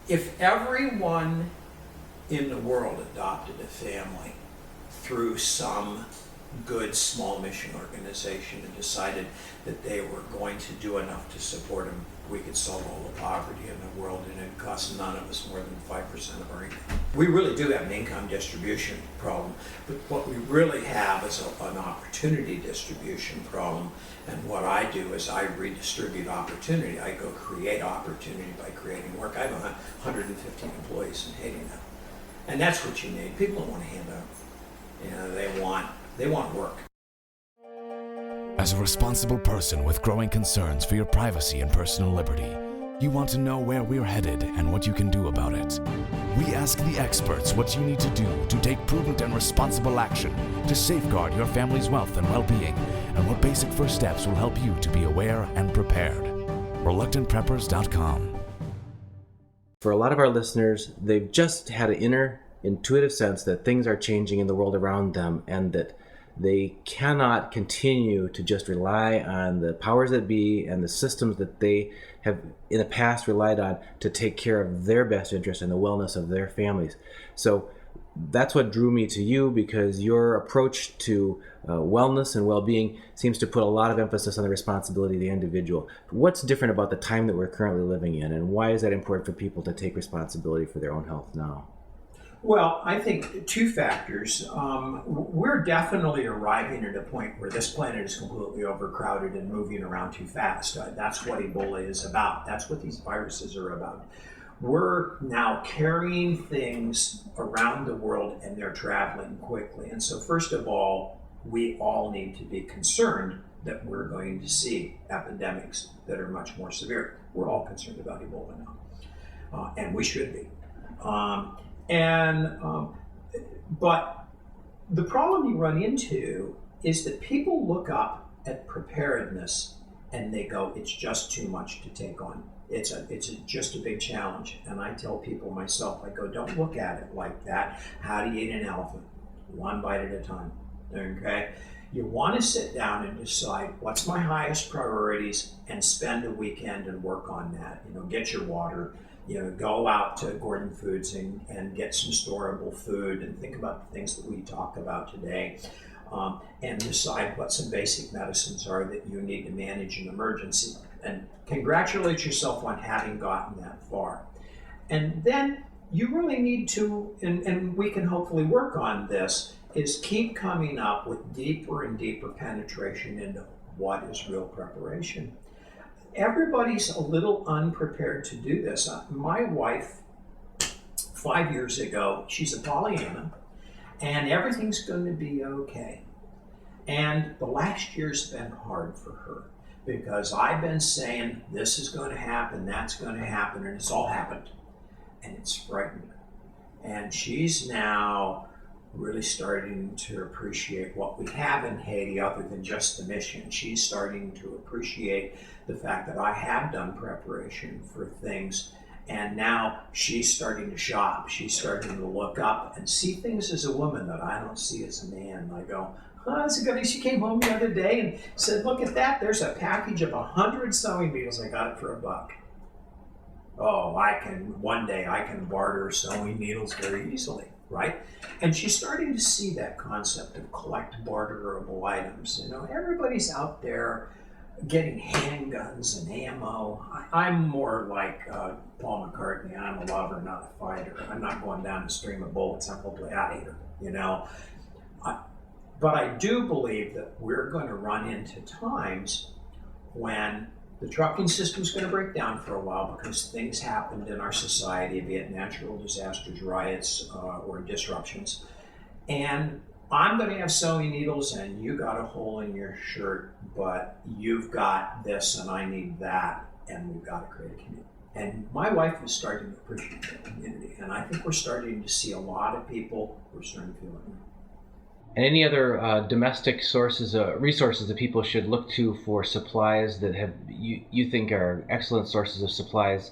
If everyone in the world adopted a family through some good small mission organization and decided that they were going to do enough to support them, we could solve all the poverty in the world, and it costs none of us more than 5% of our income. We really do have an income distribution problem, but what we really have is an opportunity distribution problem. And what I do is I redistribute opportunity. I go create opportunity by creating work. I have 115 employees in Haiti now. And that's what you need. People don't want to hand out. You know, they want work. As a responsible person with growing concerns for your privacy and personal liberty, you want to know where we're headed and what you can do about it. We ask the experts what you need to do to take prudent and responsible action to safeguard your family's wealth and well-being, and what basic first steps will help you to be aware and prepared. ReluctantPreppers.com. For a lot of our listeners, they've just had an inner intuitive sense that things are changing in the world around them, and that they cannot continue to just rely on the powers that be and the systems that they have in the past relied on to take care of their best interest and the wellness of their families. So that's what drew me to you, because your approach to wellness and well-being seems to put a lot of emphasis on the responsibility of the individual. What's different about the time that we're currently living in, and why is that important for people to take responsibility for their own health now? Well, I think two factors. We're definitely arriving at a point where this planet is completely overcrowded and moving around too fast. That's what Ebola is about. That's what these viruses are about. We're now carrying things around the world, and they're traveling quickly. And so first of all, we all need to be concerned that we're going to see epidemics that are much more severe. We're all concerned about Ebola now, and we should be. But the problem you run into is that people look up at preparedness and they go, it's just too much to take on. It's just a big challenge. And I tell people myself, I go, don't look at it like that. How do you eat an elephant? One bite at a time, okay? You want to sit down and decide what's my highest priorities and spend a weekend and work on that. You know, get your water. You know, go out to Gordon Foods and get some storable food, and think about the things that we talk about today, and decide what some basic medicines are that you need to manage an emergency. And congratulate yourself on having gotten that far. And then you really need to, and we can hopefully work on this, is keep coming up with deeper and deeper penetration into what is real preparation. Everybody's a little unprepared to do this. My wife, 5 years ago, she's a Pollyanna, and everything's going to be okay. And the last year's been hard for her, because I've been saying this is going to happen, that's going to happen, and it's all happened. And it's frightened her. And she's now really starting to appreciate what we have in Haiti other than just the mission. She's starting to appreciate the fact that I have done preparation for things, and now she's starting to shop. She's starting to look up and see things as a woman that I don't see as a man. And I go, oh, that's a good thing. She came home the other day and said, look at that, there's a package of 100 sewing needles. I got it for $1. Oh, one day I can barter sewing needles very easily. Right? And she's starting to see that concept of collect barterable items. You know, everybody's out there getting handguns and ammo. I'm more like Paul McCartney. I'm a lover, not a fighter. I'm not going down the stream of bullets. I'm a gladiator, you know. But I do believe that we're going to run into times when the trucking system's going to break down for a while, because things happened in our society, be it natural disasters, riots, or disruptions. And I'm going to have sewing needles, and you got a hole in your shirt, but you've got this and I need that, and we've got to create a community. And my wife is starting to appreciate that community, and I think we're starting to see a lot of people who are starting to feel it now. And any other domestic sources, resources that people should look to for supplies that have you think are excellent sources of supplies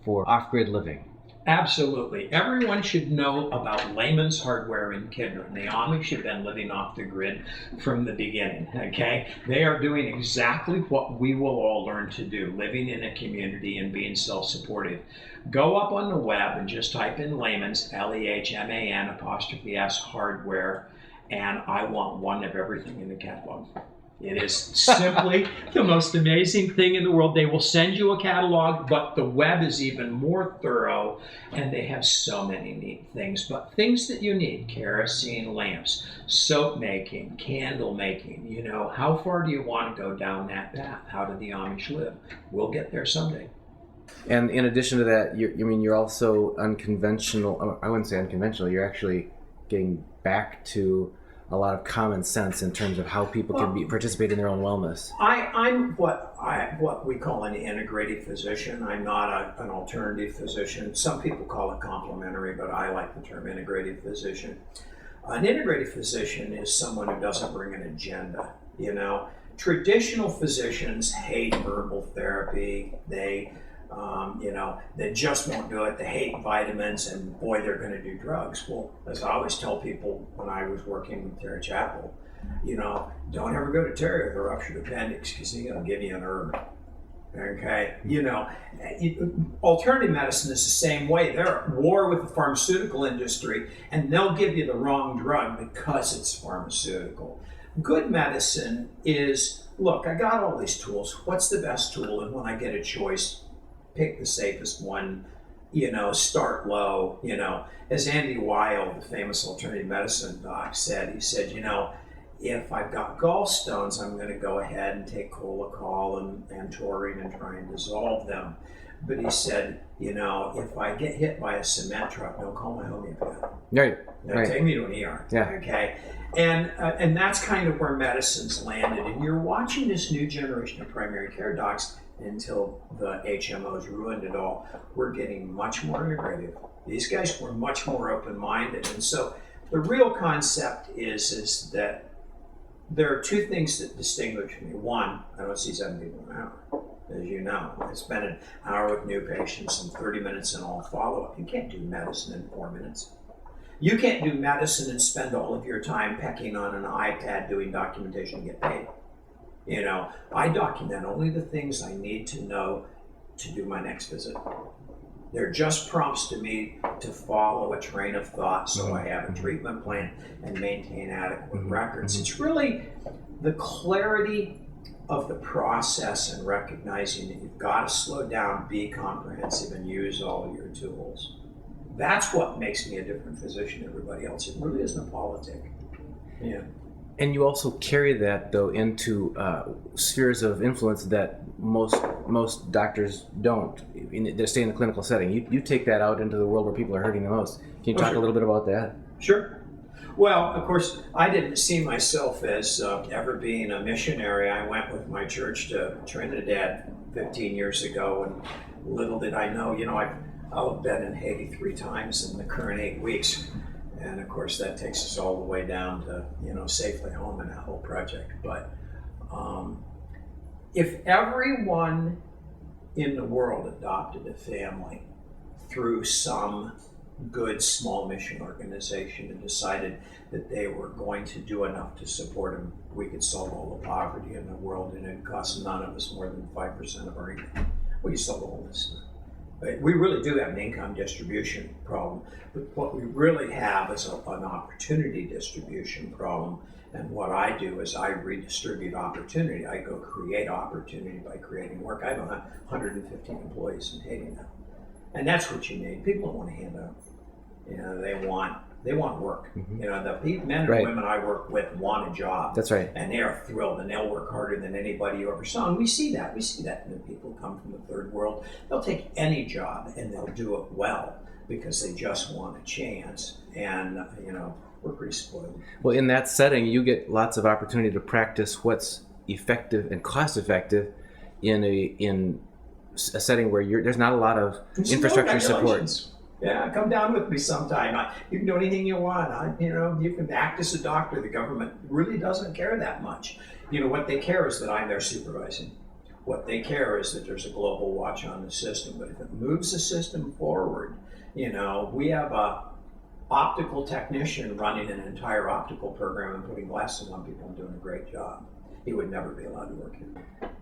for off-grid living? Absolutely. Everyone should know about Layman's Hardware in Kidron. The Amish have been living off the grid from the beginning, okay? They are doing exactly what we will all learn to do, living in a community and being self-supportive. Go up on the web and just type in Layman's, Lehman''S hardware, and I want one of everything in the catalog. It is simply the most amazing thing in the world. They will send you a catalog, but the web is even more thorough, and they have so many neat things. But things that you need: kerosene lamps, soap making, candle making. You know, how far do you want to go down that path? How do the Amish live? We'll get there someday. And in addition to that, you're also unconventional. I wouldn't say unconventional. You're actually getting back to a lot of common sense in terms of how people can participate in their own wellness. I'm what we call an integrative physician. I'm not an alternative physician. Some people call it complementary, but I like the term integrative physician. An integrative physician is someone who doesn't bring an agenda. You know, traditional physicians hate herbal therapy. They they just won't do it. They hate vitamins, and boy, they're going to do drugs. Well, as I always tell people when I was working with Terry Chappell, don't ever go to Terry with a ruptured appendix, because he's going to give you an herb. Okay, alternative medicine is the same way. They're at war with the pharmaceutical industry, and they'll give you the wrong drug because it's pharmaceutical. Good medicine is, look, I got all these tools. What's the best tool? And when I get a choice, pick the safest one, start low. As Andy Weil, the famous alternative medicine doc, said, he said, if I've got gallstones, I'm going to go ahead and take Colacol and taurine and try and dissolve them. But he said, if I get hit by a cement truck, don't call my homeopath. Right. Take me to an ER. Yeah. Okay. And that's kind of where medicine's landed. And you're watching this new generation of primary care docs. Until the HMOs ruined it all, we're getting much more integrative. These guys were much more open-minded. And so the real concept is that there are two things that distinguish me. One, I don't see 7 people an hour. As you know, I spend an hour with new patients and 30 minutes in all follow-up. You can't do medicine in 4 minutes. You can't do medicine and spend all of your time pecking on an iPad doing documentation and get paid. I document only the things I need to know to do my next visit. They're just prompts to me to follow a train of thought, so I have a treatment plan and maintain adequate records. It's really the clarity of the process and recognizing that you've got to slow down, be comprehensive, and use all your tools. That's what makes me a different physician than everybody else. It really isn't a politic. Yeah. And you also carry that, though, into spheres of influence that most doctors don't. They stay in the clinical setting. You take that out into the world where people are hurting the most. Can you talk a little bit about that? Sure. Well, of course, I didn't see myself as ever being a missionary. I went with my church to Trinidad 15 years ago, and little did I know, I've been in Haiti 3 times in the current 8 weeks. And of course, that takes us all the way down to, safely home in that whole project. But if everyone in the world adopted a family through some good small mission organization and decided that they were going to do enough to support them, we could solve all the poverty in the world, and it costs none of us more than 5% of our income. We could solve all this stuff. We really do have an income distribution problem, but what we really have is an opportunity distribution problem. And what I do is I redistribute opportunity. I go create opportunity by creating work. I have 115 employees in Haiti now, and that's what you need. People don't want to hand out. They want work. The men and women I work with want a job. That's right. And they are thrilled, and they'll work harder than anybody you ever saw. And we see that. When people come from the third world, they'll take any job and they'll do it well because they just want a chance. And we're pretty spoiled. Well, in that setting, you get lots of opportunity to practice what's effective and cost-effective in a setting where there's not a lot of infrastructure support. Yeah, come down with me sometime. You can do anything you want. You can act as a doctor. The government really doesn't care that much. What they care is that I'm there supervising. What they care is that there's a global watch on the system. But if it moves the system forward, We have a optical technician running an entire optical program and putting glasses on people and doing a great job. He would never be allowed to work here.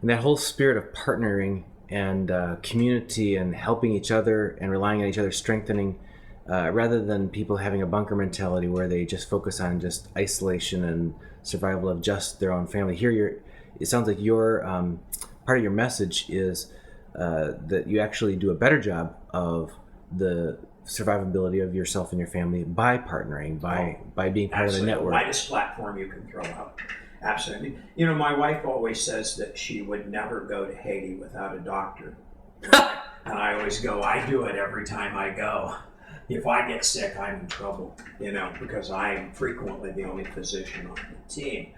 And that whole spirit of partnering and community and helping each other and relying on each other, strengthening, rather than people having a bunker mentality where they just focus on just isolation and survival of just their own family. Here, it sounds like your part of your message is that you actually do a better job of the survivability of yourself and your family by partnering, by being part of the network. The widest platform you can throw out. Absolutely. My wife always says that she would never go to Haiti without a doctor. And I always go, I do it every time I go. If I get sick, I'm in trouble, because I'm frequently the only physician on the team.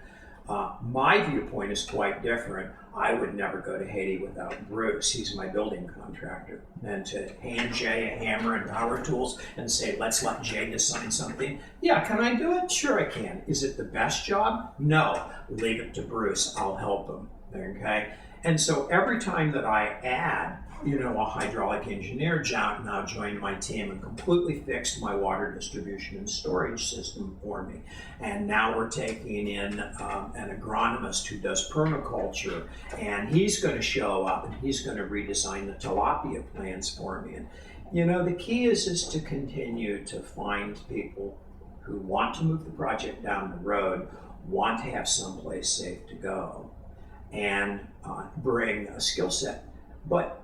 My viewpoint is quite different. I would never go to Haiti without Bruce. He's my building contractor. And to hand Jay a hammer and power tools and say, let's let Jay design something. Yeah, can I do it? Sure I can. Is it the best job? No. Leave it to Bruce. I'll help him. Okay? And so every time that I add, a hydraulic engineer now joined my team and completely fixed my water distribution and storage system for me. And now we're taking in an agronomist who does permaculture, and he's going to show up and he's going to redesign the tilapia plans for me. And the key is to continue to find people who want to move the project down the road, want to have someplace safe to go, and bring a skill set. But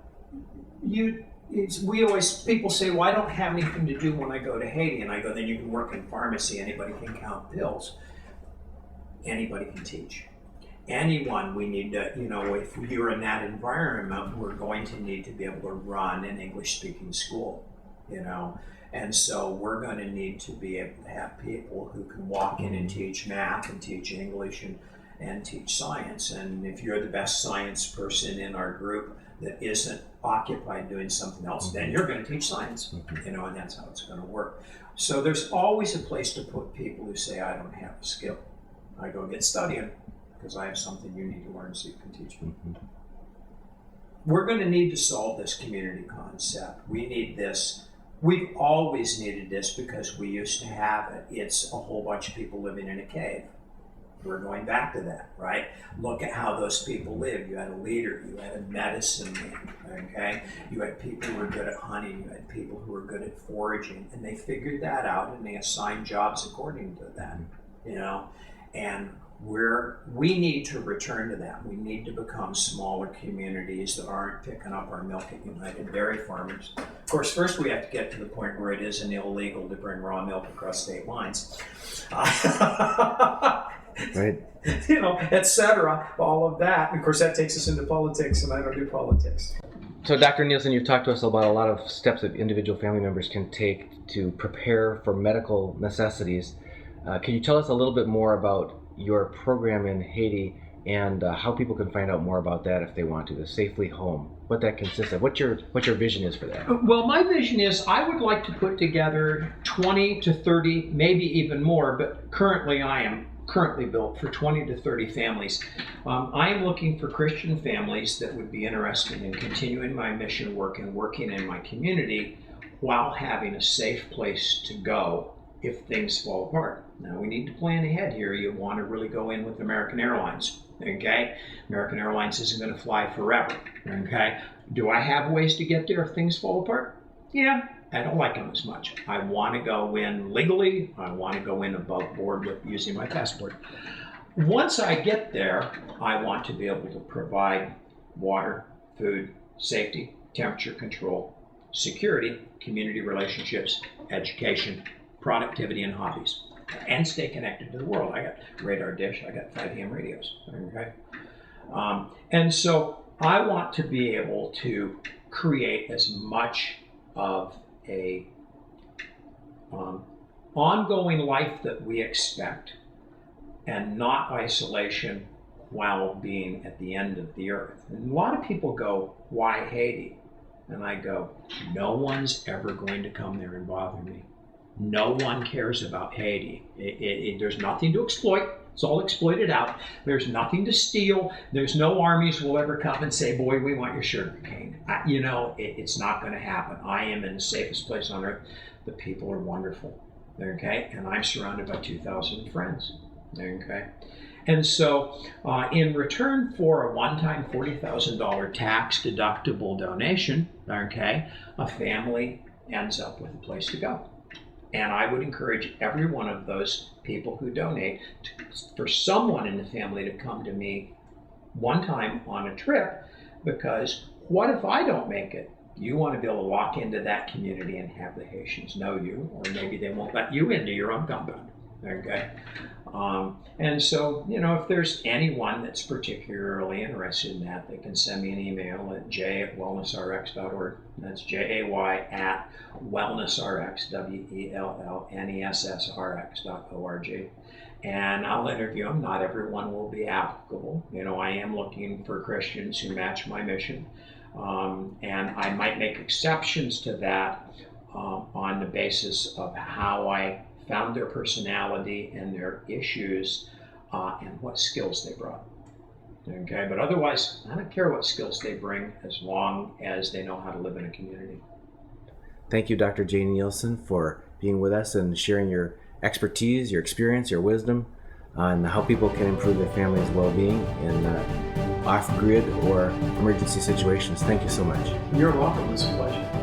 people say, well, I don't have anything to do when I go to Haiti. And I go, then you can work in pharmacy. Anybody can count pills. Anybody can teach. Anyone we need to, if you're in that environment, we're going to need to be able to run an English-speaking school, And so we're going to need to be able to have people who can walk in and teach math and teach English and teach science. And if you're the best science person in our group that isn't occupied doing something else, then you're going to teach science, and that's how it's going to work. So there's always a place to put people who say, I don't have a skill. I go get studying because I have something you need to learn so you can teach me. We're going to need to solve this community concept. We need this. We've always needed this because we used to have it. It's a whole bunch of people living in a cave. We're going back to that, right? Look at how those people lived. You had a leader, you had a medicine man, okay? You had people who were good at hunting, you had people who were good at foraging, and they figured that out and they assigned jobs according to that, And we need to return to that. We need to become smaller communities that aren't picking up our milk at United Dairy Farmers. Of course, first we have to get to the point where it isn't illegal to bring raw milk across state lines. Right. etc. All of that. And of course, that takes us into politics, and I don't do politics. So, Dr. Nielsen, you've talked to us about a lot of steps that individual family members can take to prepare for medical necessities. Can you tell us a little bit more about your program in Haiti and how people can find out more about that if they want to, the Safely Home, what that consists of, what your vision is for that? Well, my vision is I would like to put together 20 to 30, maybe even more, but currently I am built for 20 to 30 families. I am looking for Christian families that would be interested in continuing my mission work and working in my community while having a safe place to go if things fall apart. Now we need to plan ahead here. You want to really go in with American Airlines, okay? American Airlines isn't going to fly forever, okay? Do I have ways to get there if things fall apart? Yeah. I don't like them as much. I want to go in legally. I want to go in above board with using my passport. Once I get there, I want to be able to provide water, food, safety, temperature control, security, community relationships, education, productivity, and hobbies, and stay connected to the world. I got radar dish. I got 5 ham radios. Okay, and so I want to be able to create as much of a ongoing life that we expect, and not isolation while being at the end of the earth. And a lot of people go, why Haiti? And I go, no one's ever going to come there and bother me. No one cares about Haiti. There's nothing to exploit. It's all exploited out. There's nothing to steal. There's no armies will ever come and say, boy, we want your sugar cane. It's not going to happen. I am in the safest place on earth. The people are wonderful. Okay? And I'm surrounded by 2,000 friends. Okay? And so in return for a one-time $40,000 tax-deductible donation, okay, a family ends up with a place to go. And I would encourage every one of those people who donate for someone in the family to come to me one time on a trip, because what if I don't make it? You want to be able to walk into that community and have the Haitians know you, or maybe they won't let you into your own compound. Okay. And so, if there's anyone that's particularly interested in that, they can send me an email at j@wellnessrx.org. That's jay@wellnessrx, wellnessrx.org. And I'll interview them. Not everyone will be applicable. I am looking for Christians who match my mission. And I might make exceptions to that on the basis of how I found their personality and their issues and what skills they brought. Okay, but otherwise, I don't care what skills they bring as long as they know how to live in a community. Thank you, Dr. Jay Nielsen, for being with us and sharing your expertise, your experience, your wisdom on how people can improve their family's well-being in off-grid or emergency situations. Thank you so much. You're welcome. It's a pleasure.